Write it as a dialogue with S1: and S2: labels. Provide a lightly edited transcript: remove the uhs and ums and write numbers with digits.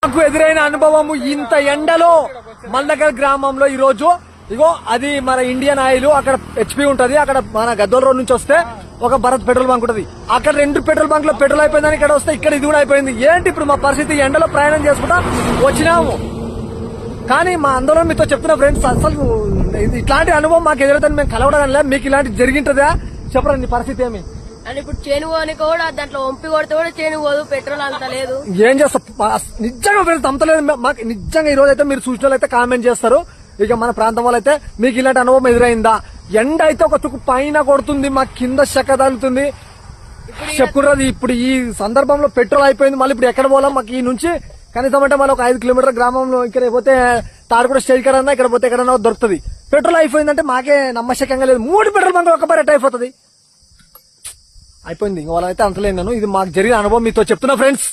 S1: నాకు ఎదురైన అనుభవము ఇంత ఎండలో మల్లగల్ గ్రామంలో ఈ రోజు ఇగో అది మన ఇండియన్ ఆయిల్ అక్కడ హెచ్పి ఉంటది. అక్కడ మన గద్దోల రోడ్ నుంచి వస్తే ఒక భరత్ పెట్రోల్ బంక్ ఉంటది. అక్కడ 2 పెట్రోల్ బంక్ లో పెట్రోల్ అయిపోయిందని ఇక్కడ వస్తే ఇక్కడ ఇది కూడా అయిపోయింది. ఏంటి ఇప్పుడు మా పరిస్థితి? ఎండలో ప్రయాణం చేసుకుంటా వచ్చినాము. కానీ మా అందరం మీతో చెప్తున్నా ఫ్రెండ్స్, అసలు ఇట్లాంటి అనుభవం మాకు ఎదురైతే మేము కలవడం లేదు. మీకు ఇలాంటి జరిగింటదా? చెప్పరండి పరిస్థితి ఏమి?
S2: అని ఇప్పుడు చేను పోని కూడా దాంట్లో వంపి కొడితే కూడా చేను పోదు, పెట్రోల్ అంత లేదు.
S1: ఏం చేస్తా నిజంగా ఫ్రెండ్స్, అంతలేదు మాకు. నిజంగా ఈ రోజు అయితే మీరు చూసిన అయితే కామెంట్ చేస్తారు. ఇక మన ప్రాంతం వాళ్ళు అయితే మీకు ఇలాంటి అనుభవం ఎదురైందా? ఎండ అయితే ఒక తుక్కు పైన కొడుతుంది, మాకు కింద చెక్క తగులుతుంది. చెప్పుకున్నది ఇప్పుడు ఈ సందర్భంలో పెట్రోల్ అయిపోయింది. మళ్ళీ ఇప్పుడు ఎక్కడ పోవాలా? మాకు ఈ నుంచి కనీసం అంటే మళ్ళీ ఒక 5 కిలోమీటర్ గ్రామంలో ఇక్కడ పోతే తాడుకూడ స్టేజ్ కన్నా ఇక్కడ పోతే ఎక్కడన్నా దొరుకుతుంది. పెట్రోల్ అయిపోయిందంటే మాకే నమ్మశక్యంగా లేదు. 3 పెట్రోల్ బంక్ ఒక ఎట్ అయిపోతుంది. అయిపోయింది. వాళ్ళైతే అంతలేదు. నేను ఇది మాకు జరిగిన అనుభవం మీతో చెప్తున్నా ఫ్రెండ్స్.